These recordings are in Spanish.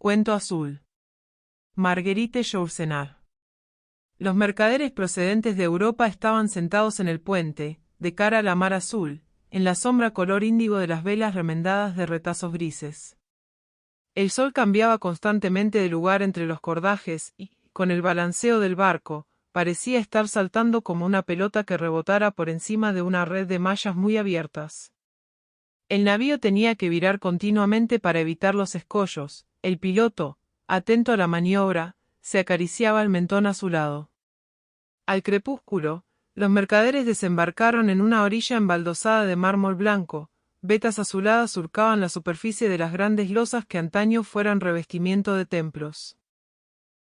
Cuento azul. Marguerite Yourcenar. Los mercaderes procedentes de Europa estaban sentados en el puente, de cara a la mar azul, en la sombra color índigo de las velas remendadas de retazos grises. El sol cambiaba constantemente de lugar entre los cordajes y, con el balanceo del barco, parecía estar saltando como una pelota que rebotara por encima de una red de mallas muy abiertas. El navío tenía que virar continuamente para evitar los escollos. El piloto, atento a la maniobra, se acariciaba el mentón azulado. Al crepúsculo, los mercaderes desembarcaron en una orilla embaldosada de mármol blanco. Vetas azuladas surcaban la superficie de las grandes losas que antaño fueran revestimiento de templos.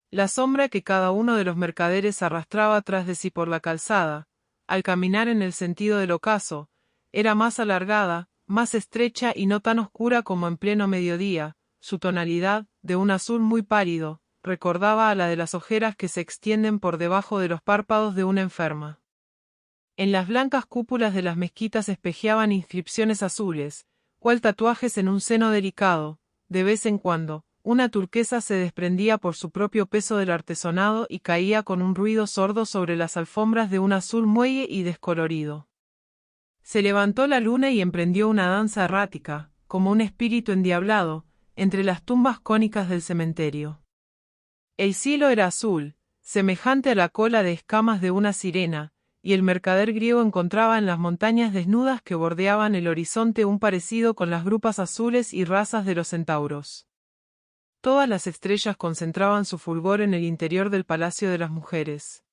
La sombra que cada uno de los mercaderes arrastraba tras de sí por la calzada, al caminar en el sentido del ocaso, era más alargada, más estrecha y no tan oscura como en pleno mediodía. Su tonalidad, de un azul muy pálido, recordaba a la de las ojeras que se extienden por debajo de los párpados de una enferma. En las blancas cúpulas de las mezquitas espejeaban inscripciones azules, cual tatuajes en un seno delicado. De vez en cuando, una turquesa se desprendía por su propio peso del artesonado y caía con un ruido sordo sobre las alfombras de un azul muelle y descolorido. Se levantó la luna y emprendió una danza errática, como un espíritu endiablado, entre las tumbas cónicas del cementerio. El cielo era azul, semejante a la cola de escamas de una sirena, y el mercader griego encontraba en las montañas desnudas que bordeaban el horizonte un parecido con las grupas azules y razas de los centauros. Todas las estrellas concentraban su fulgor en el interior del Palacio de las Mujeres.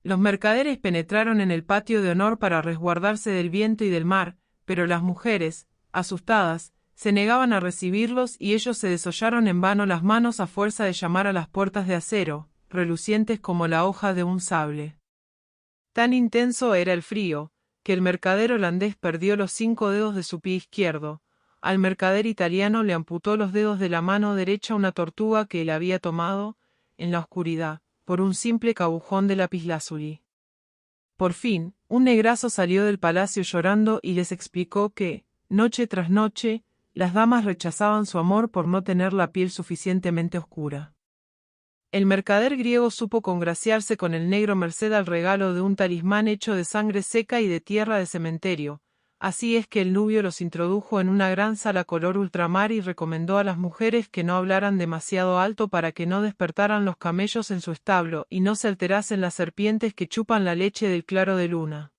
Los mercaderes penetraron en el patio de honor para resguardarse del viento y del mar, pero las mujeres, asustadas, se negaban a recibirlos y ellos se desollaron en vano las manos a fuerza de llamar a las puertas de acero, relucientes como la hoja de un sable. Tan intenso era el frío, que el mercader holandés perdió los 5 dedos de su pie izquierdo. Al mercader italiano le amputó los dedos de la mano derecha una tortuga que él había tomado, en la oscuridad, por un simple cabujón de lapislázuli. Por fin, un negrazo salió del palacio llorando y les explicó que, noche tras noche, las damas rechazaban su amor por no tener la piel suficientemente oscura. El mercader griego supo congraciarse con el negro merced al regalo de un talismán hecho de sangre seca y de tierra de cementerio. Así es que el nubio los introdujo en una gran sala color ultramar y recomendó a las mujeres que no hablaran demasiado alto para que no despertaran los camellos en su establo y no se alterasen las serpientes que chupan la leche del claro de luna.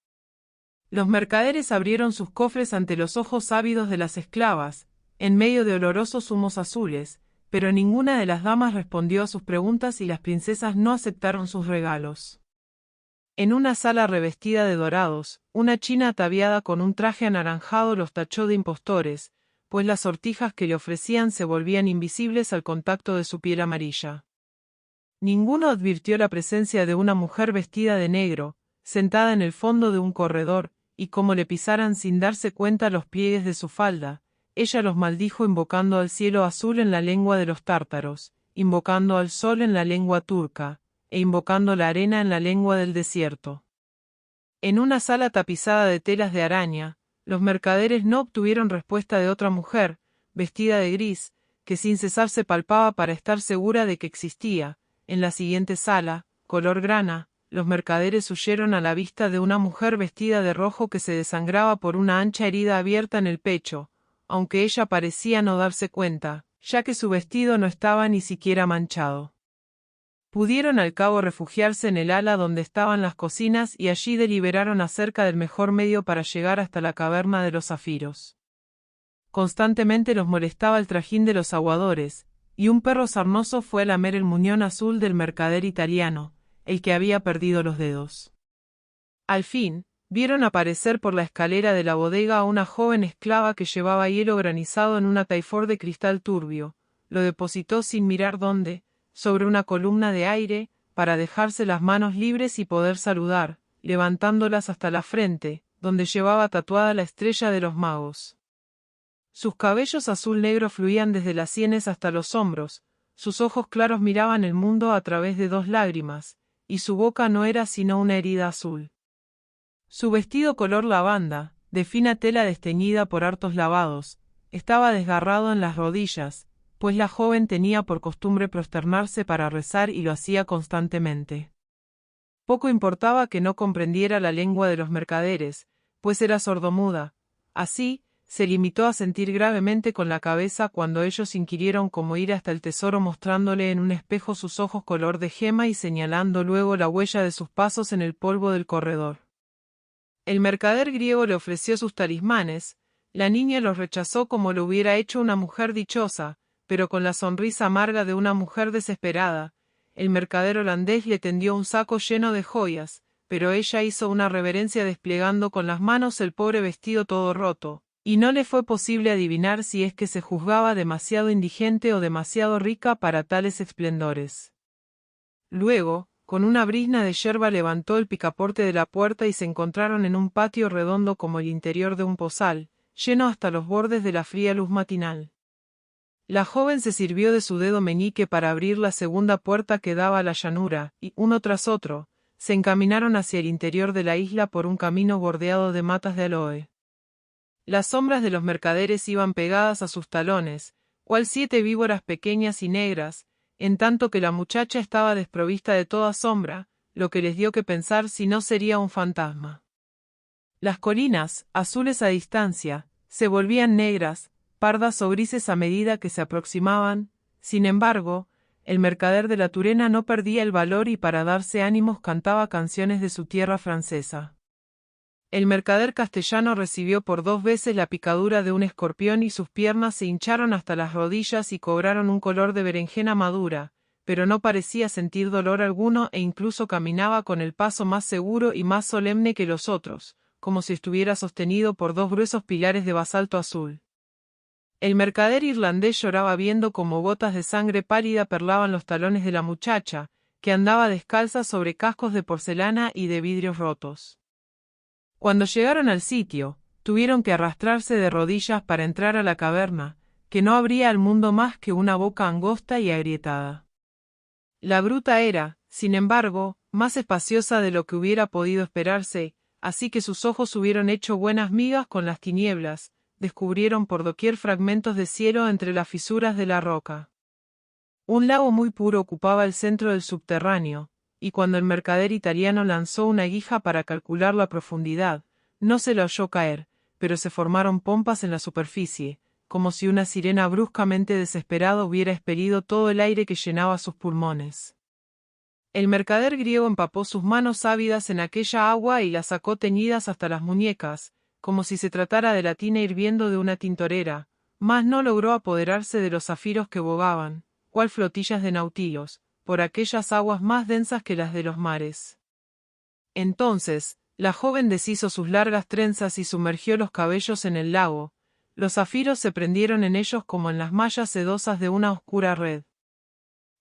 Los mercaderes abrieron sus cofres ante los ojos ávidos de las esclavas, en medio de olorosos humos azules, pero ninguna de las damas respondió a sus preguntas y las princesas no aceptaron sus regalos. En una sala revestida de dorados, una china ataviada con un traje anaranjado los tachó de impostores, pues las sortijas que le ofrecían se volvían invisibles al contacto de su piel amarilla. Ninguno advirtió la presencia de una mujer vestida de negro, sentada en el fondo de un corredor, y como le pisaran sin darse cuenta los pliegues de su falda, ella los maldijo invocando al cielo azul en la lengua de los tártaros, invocando al sol en la lengua turca, e invocando la arena en la lengua del desierto. En una sala tapizada de telas de araña, los mercaderes no obtuvieron respuesta de otra mujer, vestida de gris, que sin cesar se palpaba para estar segura de que existía. En la siguiente sala, color grana, los mercaderes huyeron a la vista de una mujer vestida de rojo que se desangraba por una ancha herida abierta en el pecho, aunque ella parecía no darse cuenta, ya que su vestido no estaba ni siquiera manchado. Pudieron al cabo refugiarse en el ala donde estaban las cocinas y allí deliberaron acerca del mejor medio para llegar hasta la caverna de los zafiros. Constantemente los molestaba el trajín de los aguadores, y un perro sarnoso fue a lamer el muñón azul del mercader italiano, el que había perdido los dedos. Al fin, vieron aparecer por la escalera de la bodega a una joven esclava que llevaba hielo granizado en una taifor de cristal turbio. Lo depositó sin mirar dónde, sobre una columna de aire, para dejarse las manos libres y poder saludar, levantándolas hasta la frente, donde llevaba tatuada la estrella de los magos. Sus cabellos azul negro fluían desde las sienes hasta los hombros, sus ojos claros miraban el mundo a través de 2 lágrimas, y su boca no era sino una herida azul. Su vestido color lavanda, de fina tela desteñida por hartos lavados, estaba desgarrado en las rodillas, pues la joven tenía por costumbre prosternarse para rezar y lo hacía constantemente. Poco importaba que no comprendiera la lengua de los mercaderes, pues era sordomuda. Así, se limitó a sentir gravemente con la cabeza cuando ellos inquirieron cómo ir hasta el tesoro, mostrándole en un espejo sus ojos color de gema y señalando luego la huella de sus pasos en el polvo del corredor. El mercader griego le ofreció sus talismanes, la niña los rechazó como lo hubiera hecho una mujer dichosa, pero con la sonrisa amarga de una mujer desesperada. El mercader holandés le tendió un saco lleno de joyas, pero ella hizo una reverencia desplegando con las manos el pobre vestido todo roto, y no le fue posible adivinar si es que se juzgaba demasiado indigente o demasiado rica para tales esplendores. Luego, con una brizna de yerba levantó el picaporte de la puerta y se encontraron en un patio redondo como el interior de un pozal, lleno hasta los bordes de la fría luz matinal. La joven se sirvió de su dedo meñique para abrir la segunda puerta que daba a la llanura, y, uno tras otro, se encaminaron hacia el interior de la isla por un camino bordeado de matas de aloe. Las sombras de los mercaderes iban pegadas a sus talones, cual 7 víboras pequeñas y negras, en tanto que la muchacha estaba desprovista de toda sombra, lo que les dio que pensar si no sería un fantasma. Las colinas, azules a distancia, se volvían negras, pardas o grises a medida que se aproximaban. Sin embargo, el mercader de la Turena no perdía el valor y para darse ánimos cantaba canciones de su tierra francesa. El mercader castellano recibió por 2 veces la picadura de un escorpión y sus piernas se hincharon hasta las rodillas y cobraron un color de berenjena madura, pero no parecía sentir dolor alguno e incluso caminaba con el paso más seguro y más solemne que los otros, como si estuviera sostenido por 2 gruesos pilares de basalto azul. El mercader irlandés lloraba viendo cómo gotas de sangre pálida perlaban los talones de la muchacha, que andaba descalza sobre cascos de porcelana y de vidrios rotos. Cuando llegaron al sitio, tuvieron que arrastrarse de rodillas para entrar a la caverna, que no abría al mundo más que una boca angosta y agrietada. La gruta era, sin embargo, más espaciosa de lo que hubiera podido esperarse, así que sus ojos hubieron hecho buenas migas con las tinieblas, descubrieron por doquier fragmentos de cielo entre las fisuras de la roca. Un lago muy puro ocupaba el centro del subterráneo, y cuando el mercader italiano lanzó una guija para calcular la profundidad, no se la oyó caer, pero se formaron pompas en la superficie, como si una sirena bruscamente desesperada hubiera expelido todo el aire que llenaba sus pulmones. El mercader griego empapó sus manos ávidas en aquella agua y las sacó teñidas hasta las muñecas, como si se tratara de la tina hirviendo de una tintorera, mas no logró apoderarse de los zafiros que bogaban, cual flotillas de nautilos, por aquellas aguas más densas que las de los mares. Entonces, la joven deshizo sus largas trenzas y sumergió los cabellos en el lago. Los zafiros se prendieron en ellos como en las mallas sedosas de una oscura red.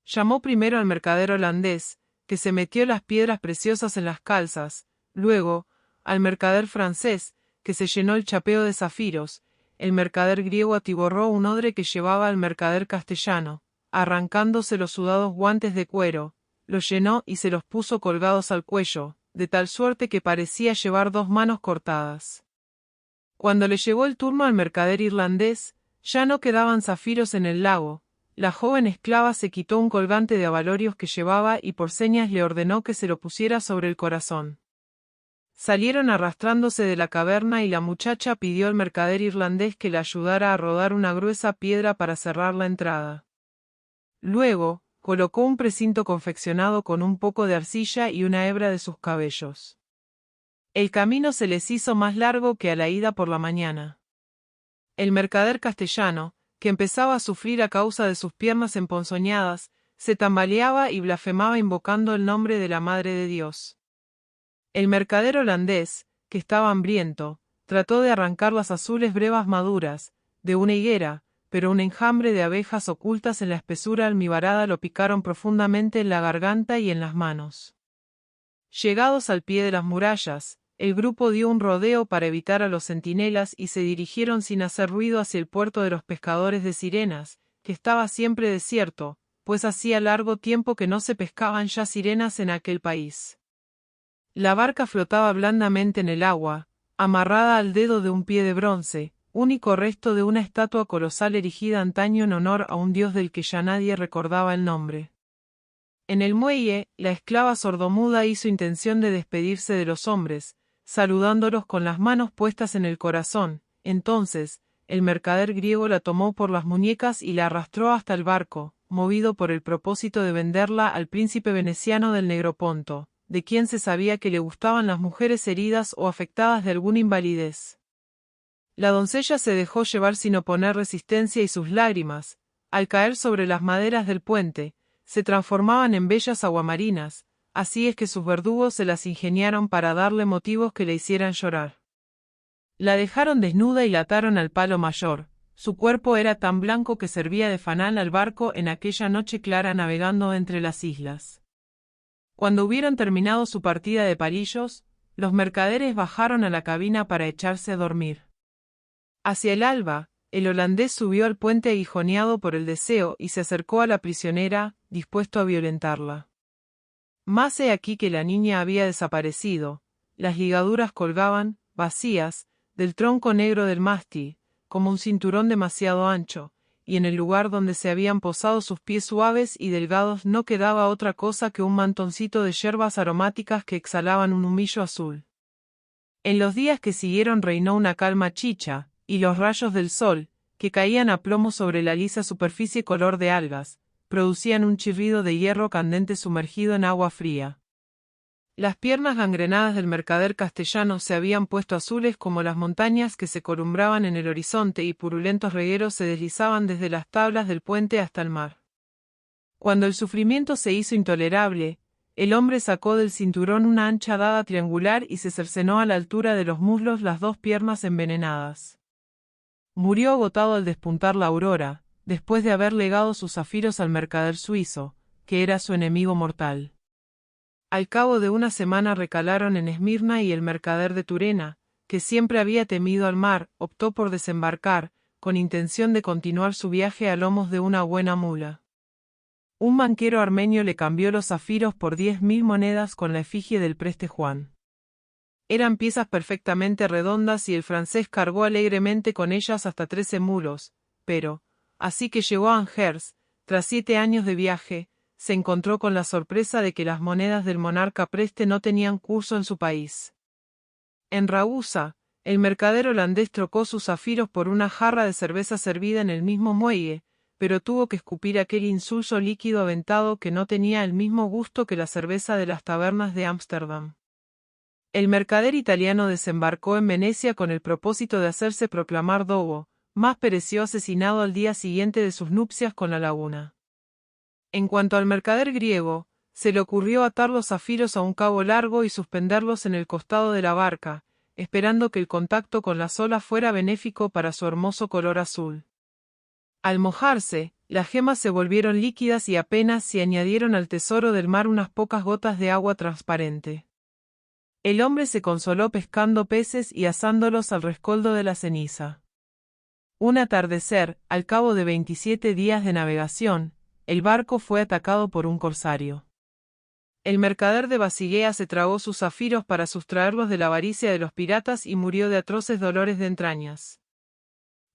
Llamó primero al mercader holandés, que se metió las piedras preciosas en las calzas, luego, al mercader francés, que se llenó el chapeo de zafiros. El mercader griego atiborró un odre que llevaba al mercader castellano, arrancándose los sudados guantes de cuero, los llenó y se los puso colgados al cuello, de tal suerte que parecía llevar 2 manos cortadas. Cuando le llegó el turno al mercader irlandés, ya no quedaban zafiros en el lago. La joven esclava se quitó un colgante de abalorios que llevaba y por señas le ordenó que se lo pusiera sobre el corazón. Salieron arrastrándose de la caverna y la muchacha pidió al mercader irlandés que la ayudara a rodar una gruesa piedra para cerrar la entrada. Luego, colocó un precinto confeccionado con un poco de arcilla y una hebra de sus cabellos. El camino se les hizo más largo que a la ida por la mañana. El mercader castellano, que empezaba a sufrir a causa de sus piernas emponzoñadas, se tambaleaba y blasfemaba invocando el nombre de la Madre de Dios. El mercader holandés, que estaba hambriento, trató de arrancar las azules brevas maduras de una higuera, pero un enjambre de abejas ocultas en la espesura almibarada lo picaron profundamente en la garganta y en las manos. Llegados al pie de las murallas, el grupo dio un rodeo para evitar a los centinelas y se dirigieron sin hacer ruido hacia el puerto de los pescadores de sirenas, que estaba siempre desierto, pues hacía largo tiempo que no se pescaban ya sirenas en aquel país. La barca flotaba blandamente en el agua, amarrada al dedo de un pie de bronce, único resto de una estatua colosal erigida antaño en honor a un dios del que ya nadie recordaba el nombre. En el muelle, la esclava sordomuda hizo intención de despedirse de los hombres, saludándolos con las manos puestas en el corazón. Entonces, el mercader griego la tomó por las muñecas y la arrastró hasta el barco, movido por el propósito de venderla al príncipe veneciano del Negroponto, de quien se sabía que le gustaban las mujeres heridas o afectadas de alguna invalidez. La doncella se dejó llevar sin oponer resistencia y sus lágrimas, al caer sobre las maderas del puente, se transformaban en bellas aguamarinas, así es que sus verdugos se las ingeniaron para darle motivos que le hicieran llorar. La dejaron desnuda y la ataron al palo mayor. Su cuerpo era tan blanco que servía de fanal al barco en aquella noche clara navegando entre las islas. Cuando hubieron terminado su partida de palillos, los mercaderes bajaron a la cabina para echarse a dormir. Hacia el alba, el holandés subió al puente aguijoneado por el deseo y se acercó a la prisionera, dispuesto a violentarla. Mas he aquí que la niña había desaparecido, las ligaduras colgaban, vacías, del tronco negro del mástil, como un cinturón demasiado ancho, y en el lugar donde se habían posado sus pies suaves y delgados no quedaba otra cosa que un mantoncito de yerbas aromáticas que exhalaban un humillo azul. En los días que siguieron reinó una calma chicha, y los rayos del sol, que caían a plomo sobre la lisa superficie color de algas, producían un chirrido de hierro candente sumergido en agua fría. Las piernas gangrenadas del mercader castellano se habían puesto azules como las montañas que se columbraban en el horizonte y purulentos regueros se deslizaban desde las tablas del puente hasta el mar. Cuando el sufrimiento se hizo intolerable, el hombre sacó del cinturón una ancha daga triangular y se cercenó a la altura de los muslos las dos piernas envenenadas. Murió agotado al despuntar la aurora, después de haber legado sus zafiros al mercader suizo, que era su enemigo mortal. Al cabo de una semana recalaron en Esmirna y el mercader de Turena, que siempre había temido al mar, optó por desembarcar, con intención de continuar su viaje a lomos de una buena mula. Un banquero armenio le cambió los zafiros por 10.000 monedas con la efigie del preste Juan. Eran piezas perfectamente redondas y el francés cargó alegremente con ellas hasta 13 mulos, pero, así que llegó a Angers, tras 7 años de viaje, se encontró con la sorpresa de que las monedas del monarca preste no tenían curso en su país. En Ragusa, el mercader holandés trocó sus zafiros por una jarra de cerveza servida en el mismo muelle, pero tuvo que escupir aquel insulso líquido aventado que no tenía el mismo gusto que la cerveza de las tabernas de Ámsterdam. El mercader italiano desembarcó en Venecia con el propósito de hacerse proclamar dogo, mas pereció asesinado al día siguiente de sus nupcias con la laguna. En cuanto al mercader griego, se le ocurrió atar los zafiros a un cabo largo y suspenderlos en el costado de la barca, esperando que el contacto con las olas fuera benéfico para su hermoso color azul. Al mojarse, las gemas se volvieron líquidas y apenas se añadieron al tesoro del mar unas pocas gotas de agua transparente. El hombre se consoló pescando peces y asándolos al rescoldo de la ceniza. Un atardecer, al cabo de 27 días de navegación, el barco fue atacado por un corsario. El mercader de Basilea se tragó sus zafiros para sustraerlos de la avaricia de los piratas y murió de atroces dolores de entrañas.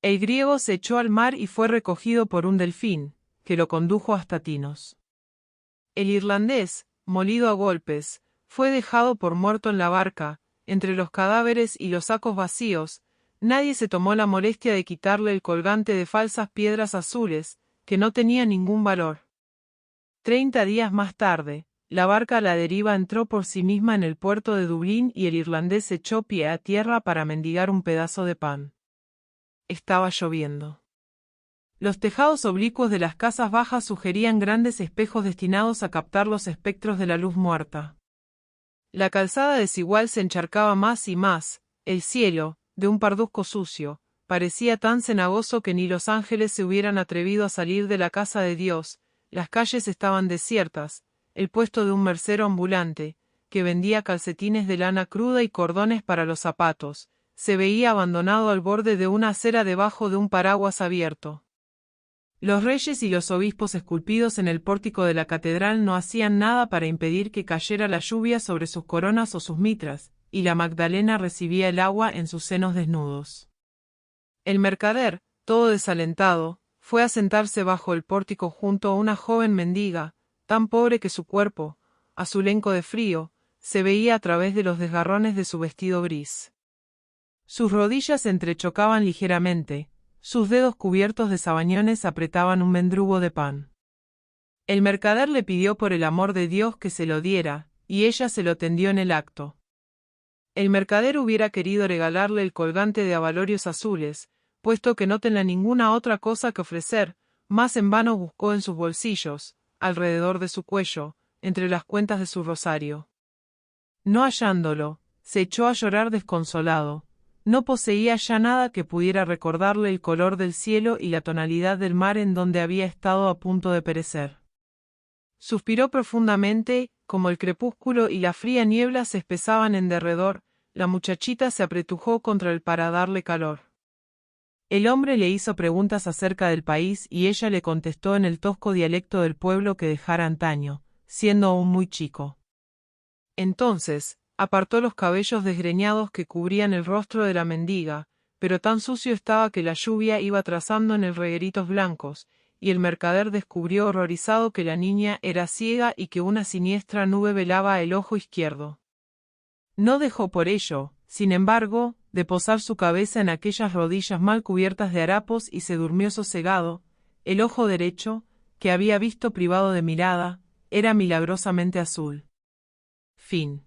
El griego se echó al mar y fue recogido por un delfín, que lo condujo hasta Tinos. El irlandés, molido a golpes, fue dejado por muerto en la barca, entre los cadáveres y los sacos vacíos. Nadie se tomó la molestia de quitarle el colgante de falsas piedras azules, que no tenía ningún valor. 30 días más tarde, la barca a la deriva entró por sí misma en el puerto de Dublín y el irlandés echó pie a tierra para mendigar un pedazo de pan. Estaba lloviendo. Los tejados oblicuos de las casas bajas sugerían grandes espejos destinados a captar los espectros de la luz muerta. La calzada desigual se encharcaba más y más, el cielo, de un parduzco sucio, parecía tan cenagoso que ni los ángeles se hubieran atrevido a salir de la casa de Dios. Las calles estaban desiertas, el puesto de un mercero ambulante, que vendía calcetines de lana cruda y cordones para los zapatos, se veía abandonado al borde de una acera debajo de un paraguas abierto. Los reyes y los obispos esculpidos en el pórtico de la catedral no hacían nada para impedir que cayera la lluvia sobre sus coronas o sus mitras, y la Magdalena recibía el agua en sus senos desnudos. El mercader, todo desalentado, fue a sentarse bajo el pórtico junto a una joven mendiga, tan pobre que su cuerpo, azulenco de frío, se veía a través de los desgarrones de su vestido gris. Sus rodillas se entrechocaban ligeramente, sus dedos cubiertos de sabañones apretaban un mendrugo de pan. El mercader le pidió por el amor de Dios que se lo diera, y ella se lo tendió en el acto. El mercader hubiera querido regalarle el colgante de abalorios azules, puesto que no tenía ninguna otra cosa que ofrecer, mas en vano buscó en sus bolsillos, alrededor de su cuello, entre las cuentas de su rosario. No hallándolo, se echó a llorar desconsolado. No poseía ya nada que pudiera recordarle el color del cielo y la tonalidad del mar en donde había estado a punto de perecer. Suspiró profundamente, como el crepúsculo y la fría niebla se espesaban en derredor, la muchachita se apretujó contra él para darle calor. El hombre le hizo preguntas acerca del país y ella le contestó en el tosco dialecto del pueblo que dejara antaño, siendo aún muy chico. Entonces, apartó los cabellos desgreñados que cubrían el rostro de la mendiga, pero tan sucio estaba que la lluvia iba trazando en él regueritos blancos, y el mercader descubrió horrorizado que la niña era ciega y que una siniestra nube velaba el ojo izquierdo. No dejó por ello, sin embargo, de posar su cabeza en aquellas rodillas mal cubiertas de harapos y se durmió sosegado. El ojo derecho, que había visto privado de mirada, era milagrosamente azul. Fin.